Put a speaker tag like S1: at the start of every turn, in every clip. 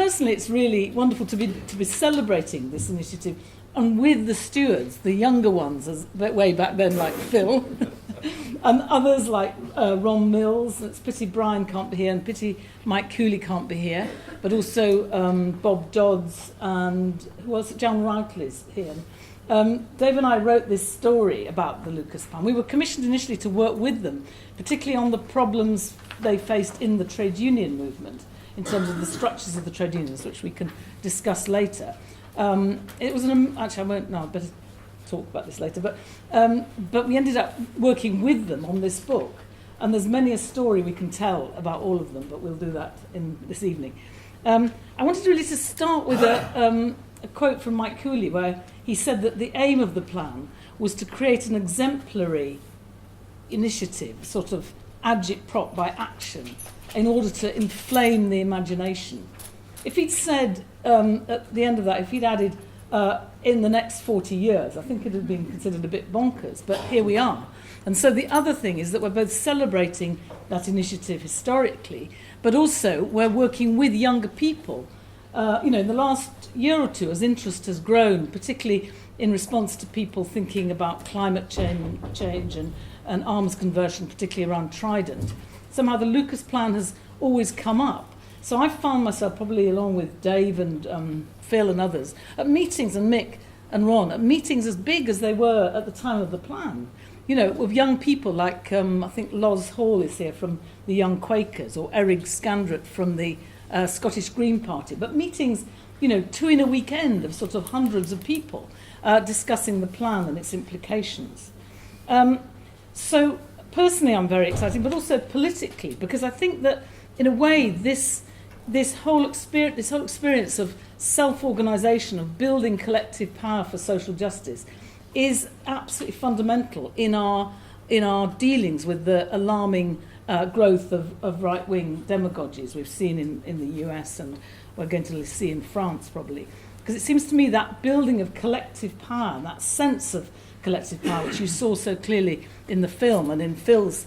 S1: personally, it's really wonderful to be celebrating this initiative, and with the stewards, the younger ones, as way back then, like Phil, and others like Ron Mills. It's pity Brian can't be here, and pity Mike Cooley can't be here, but also Bob Dodds and who else? John Routley's here. Dave and I wrote this story about the Lucas Plan. We were commissioned initially to work with them, particularly on the problems they faced in the trade union movement, in terms of the structures of the trade unions, which we can discuss later. It was actually, I won't. No, I better talk about this later. But we ended up working with them on this book, and there's many a story we can tell about all of them. But we'll do that in this evening. I wanted really to start with a quote from Mike Cooley, where he said that the aim of the plan was to create an exemplary initiative, sort of agit-prop by action, in order to inflame the imagination. If he'd said at the end of that, if he'd added in the next 40 years, I think it would have been considered a bit bonkers, but here we are. And so the other thing is that we're both celebrating that initiative historically, but also we're working with younger people. In the last year or two, as interest has grown, particularly in response to people thinking about climate change and arms conversion, particularly around Trident, somehow the Lucas Plan has always come up. So I found myself, probably along with Dave and Phil and others, at meetings, and Mick and Ron, at meetings as big as they were at the time of the plan. With young people like, I think Loz Hall is here from the Young Quakers, or Eric Scandrett from the Scottish Green Party. But meetings, 2 in a weekend of sort of hundreds of people discussing the plan and its implications. So personally I'm very excited, but also politically, because I think that in a way this whole experience of self-organisation, of building collective power for social justice, is absolutely fundamental in our dealings with the alarming growth of right-wing demagogies we've seen in the US, and we're going to see in France probably. Because it seems to me that building of collective power, that sense of collective power, which you saw so clearly in the film and in Phil's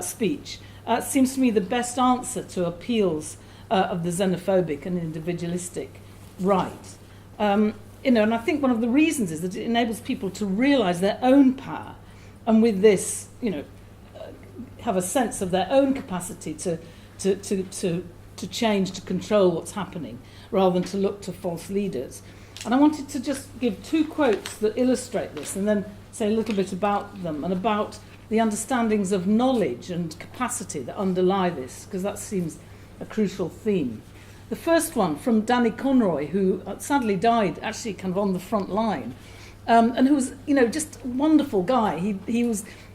S1: speech, seems to me the best answer to appeals of the xenophobic and individualistic right. And I think one of the reasons is that it enables people to realise their own power, and with this, have a sense of their own capacity to change, to control what's happening, rather than to look to false leaders. And I wanted to just give 2 quotes that illustrate this, and then say a little bit about them and about the understandings of knowledge and capacity that underlie this, because that seems a crucial theme. The first one from Danny Conroy, who sadly died actually kind of on the front line, and who was, just a wonderful guy.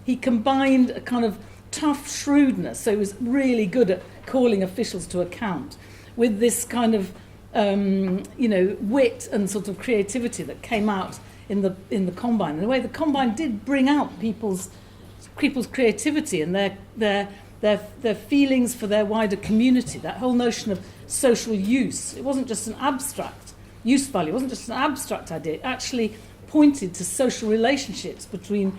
S1: He combined a kind of tough shrewdness, so he was really good at calling officials to account, with this kind of wit and sort of creativity that came out in the Combine. In a way, the Combine did bring out people's creativity and their feelings for their wider community. That whole notion of social use, it wasn't just an abstract use value, it wasn't just an abstract idea. It actually pointed to social relationships between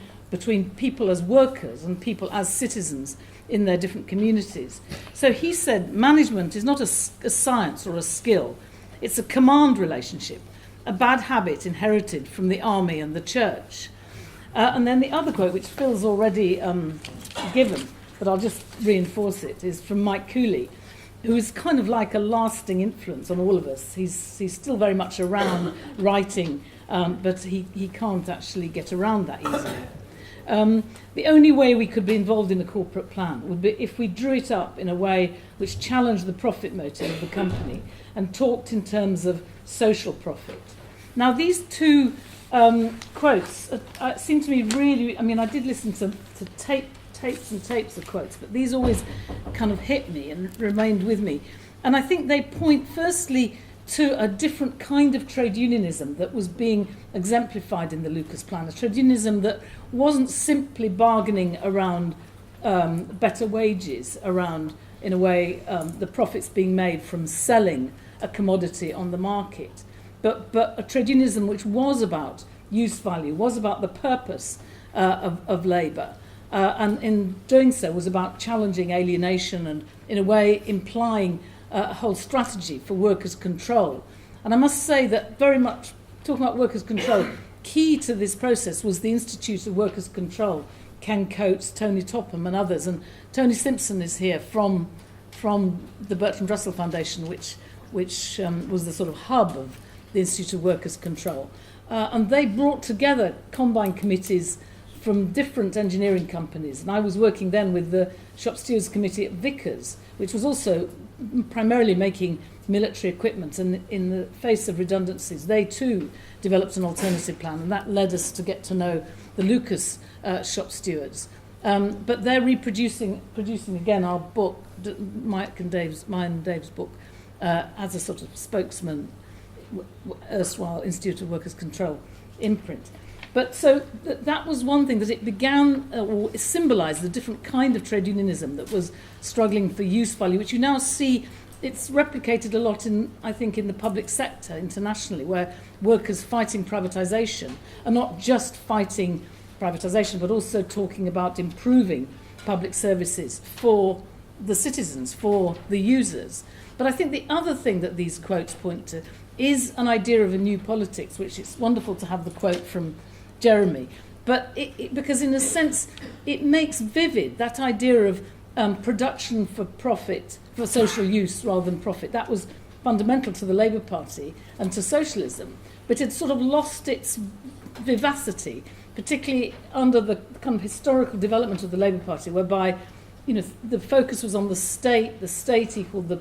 S1: people as workers and people as citizens in their different communities. So he said management is not a science or a skill, it's a command relationship, a bad habit inherited from the army and the church. And then the other quote, which Phil's already given, but I'll just reinforce it, is from Mike Cooley, who is kind of like a lasting influence on all of us. He's still very much around writing, but he can't actually get around that easily. The only way we could be involved in a corporate plan would be if we drew it up in a way which challenged the profit motive of the company and talked in terms of social profit. Now, these 2 quotes seem to me really, I did listen to tapes and tapes of quotes, but these always kind of hit me and remained with me. And I think they point firstly to a different kind of trade unionism that was being exemplified in the Lucas Plan, a trade unionism that wasn't simply bargaining around better wages, around, in a way, the profits being made from selling a commodity on the market, but a trade unionism which was about use value, was about the purpose of labour, and in doing so was about challenging alienation and, in a way, implying a whole strategy for workers' control. And I must say that very much, talking about workers' control, key to this process was the Institute of Workers' Control, Ken Coates, Tony Topham and others. And Tony Simpson is here from the Bertrand Russell Foundation, which was the sort of hub of the Institute of Workers' Control. And they brought together combined committees from different engineering companies. And I was working then with the Shop Stewards Committee at Vickers, which was also primarily making military equipment. And in the face of redundancies, they too developed an alternative plan. And that led us to get to know the Lucas Shop Stewards. But they're producing again our book, mine and Dave's book, as a sort of spokesman, erstwhile Institute of Workers' Control imprint. But so that was one thing, that it began, or it symbolised the different kind of trade unionism that was struggling for use value, which you now see it's replicated a lot in, I think, in the public sector internationally, where workers fighting privatisation are not just fighting privatisation, but also talking about improving public services for the citizens, for the users. But I think the other thing that these quotes point to is an idea of a new politics, which it's wonderful to have the quote from Jeremy, but because in a sense it makes vivid that idea of production for profit, for social use rather than profit. That was fundamental to the Labour Party and to socialism, but it sort of lost its vivacity, particularly under the kind of historical development of the Labour Party, whereby the focus was on the state equaled the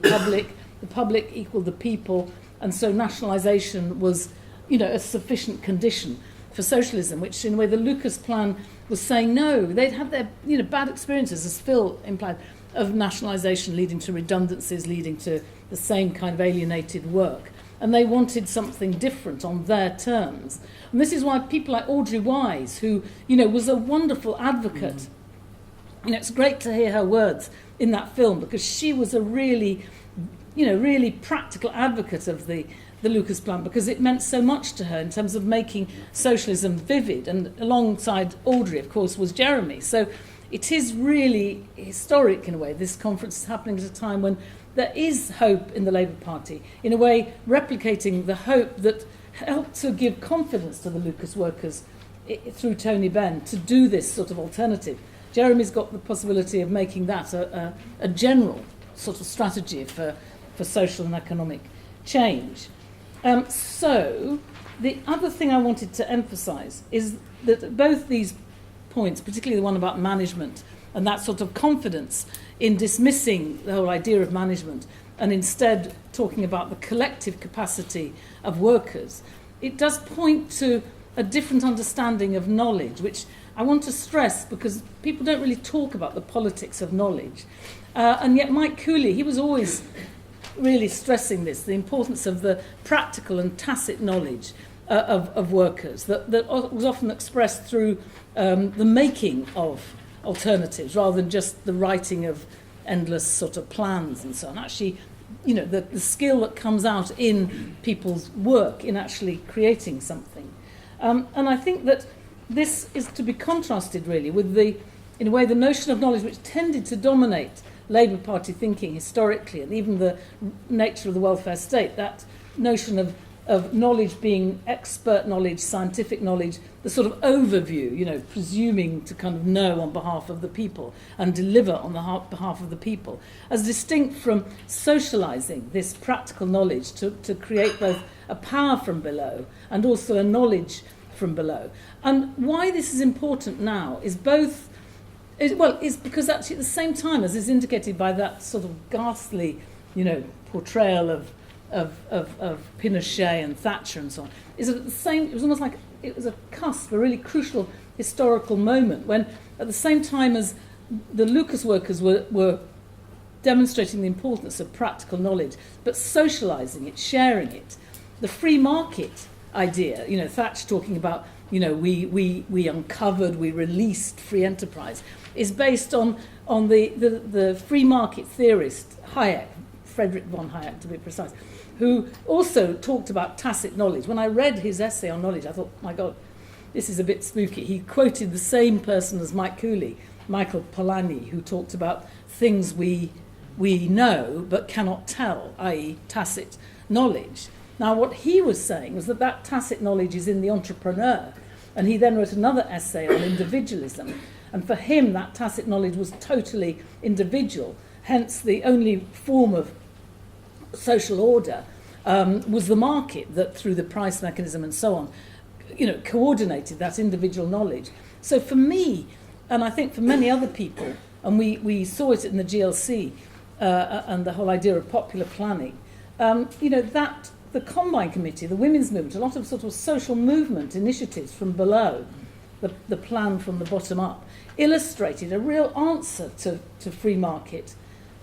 S1: public equaled the people, and so nationalisation was a sufficient condition for socialism, which in a way the Lucas plan was saying no. They'd had their bad experiences, as Phil implied, of nationalisation leading to redundancies, leading to the same kind of alienated work. And they wanted something different on their terms. And this is why people like Audrey Wise, who was a wonderful advocate, it's great to hear her words in that film, because she was a really practical advocate of the Lucas plan, because it meant so much to her in terms of making socialism vivid. And alongside Audrey, of course, was Jeremy. So it is really historic in a way. This conference is happening at a time when there is hope in the Labour Party, in a way replicating the hope that helped to give confidence to the Lucas workers through Tony Benn to do this sort of alternative. Jeremy's got the possibility of making that a general sort of strategy for social and economic change. So the other thing I wanted to emphasise is that both these points, particularly the one about management and that sort of confidence in dismissing the whole idea of management and instead talking about the collective capacity of workers, it does point to a different understanding of knowledge, which I want to stress because people don't really talk about the politics of knowledge. And yet Mike Cooley, he was always really stressing this, the importance of the practical and tacit knowledge of workers that was often expressed through the making of alternatives rather than just the writing of endless sort of plans and so on. Actually, the skill that comes out in people's work in actually creating something. And I think that this is to be contrasted really with in a way, the notion of knowledge which tended to dominate Labour Party thinking historically, and even the nature of the welfare state, that notion of knowledge being expert knowledge, scientific knowledge, the sort of overview, presuming to kind of know on behalf of the people and deliver on the behalf of the people, as distinct from socialising this practical knowledge to create both a power from below and also a knowledge from below. And why this is important now is is because actually at the same time, as is indicated by that sort of ghastly, portrayal of Pinochet and Thatcher and so on, is at the same. It was almost like it was a cusp, a really crucial historical moment when, at the same time as the Lucas workers were demonstrating the importance of practical knowledge, but socialising it, sharing it, the free market idea. Thatcher talking about we uncovered, we released free enterprise, is based on the free market theorist Hayek, Friedrich von Hayek to be precise, who also talked about tacit knowledge. When I read his essay on knowledge, I thought, my God, this is a bit spooky. He quoted the same person as Mike Cooley, Michael Polanyi, who talked about things we we know but cannot tell, i.e. tacit knowledge. Now, what he was saying was that tacit knowledge is in the entrepreneur, and he then wrote another essay on individualism, and for him that tacit knowledge was totally individual, hence the only form of social order was the market that, through the price mechanism and so on, coordinated that individual knowledge. So for me, and I think for many other people, and we saw it in the GLC and the whole idea of popular planning, that the Combine Committee, the women's movement, a lot of sort of social movement initiatives from below, the plan from the bottom up, illustrated a real answer to free market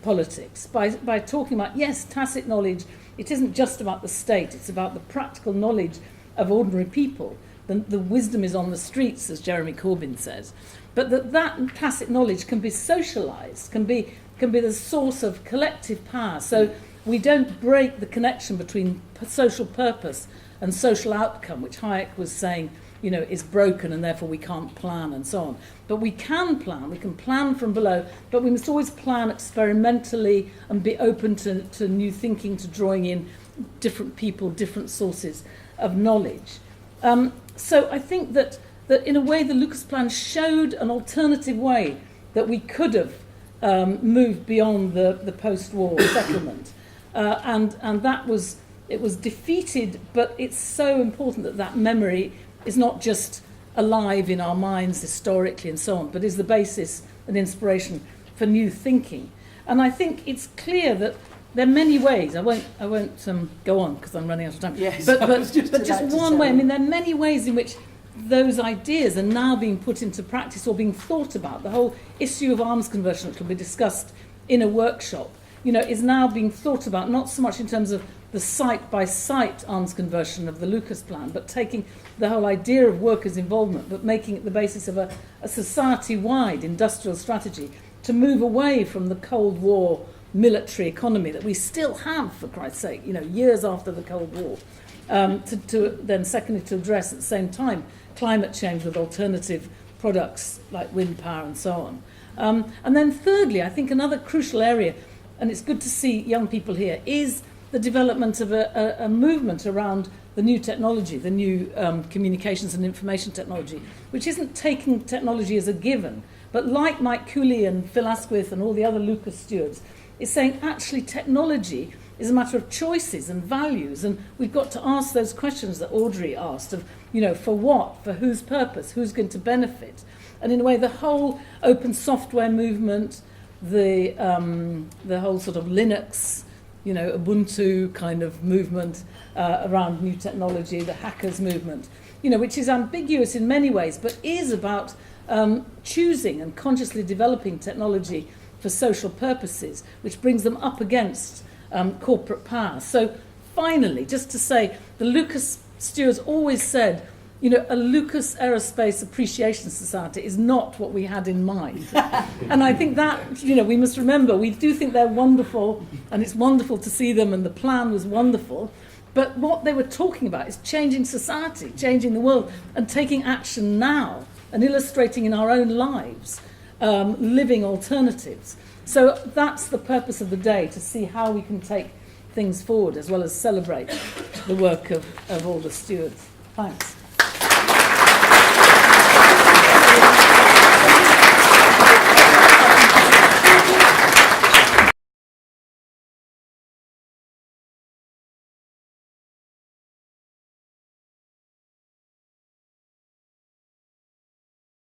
S1: politics by talking about, yes, tacit knowledge, it isn't just about the state, it's about the practical knowledge of ordinary people. The wisdom is on the streets, as Jeremy Corbyn says. But that tacit knowledge can be socialised, can be the source of collective power. So we don't break the connection between social purpose and social outcome, which Hayek was saying, is broken and therefore we can't plan and so on. But we can plan from below, but we must always plan experimentally and be open to new thinking, to drawing in different people, different sources of knowledge. So I think that in a way the Lucas Plan showed an alternative way that we could have moved beyond the post-war settlement. And it was defeated, but it's so important that memory is not just alive in our minds historically and so on, but is the basis and inspiration for new thinking. And I think it's clear that there are many ways. I won't go on because I'm running out of time.
S2: Yes,
S1: but just one way. I mean, there are many ways in which those ideas are now being put into practice or being thought about. The whole issue of arms conversion, which will be discussed in a workshop, is now being thought about, not so much in terms of the site-by-site arms conversion of the Lucas Plan, but taking the whole idea of workers' involvement, but making it the basis of a society-wide industrial strategy to move away from the Cold War military economy that we still have, for Christ's sake, years after the Cold War, to then secondly to address at the same time climate change with alternative products like wind power and so on. And then thirdly, I think another crucial area, and it's good to see young people here, is the development of a movement around the new technology, the new communications and information technology, which isn't taking technology as a given, but like Mike Cooley and Phil Asquith and all the other Lucas stewards, is saying actually technology is a matter of choices and values, and we've got to ask those questions that Audrey asked of, for what, for whose purpose, who's going to benefit. And in a way, the whole open software movement, the whole sort of Linux, Ubuntu kind of movement around new technology, the hackers movement, which is ambiguous in many ways, but is about choosing and consciously developing technology for social purposes, which brings them up against corporate power. So finally, just to say, the Lucas stewards always said, a Lucas Aerospace Appreciation Society is not what we had in mind. And I think that, we must remember, we do think they're wonderful, and it's wonderful to see them, and the plan was wonderful. But what they were talking about is changing society, changing the world, and taking action now, and illustrating in our own lives, living alternatives. So that's the purpose of the day, to see how we can take things forward, as well as celebrate the work of all the stewards. Thanks.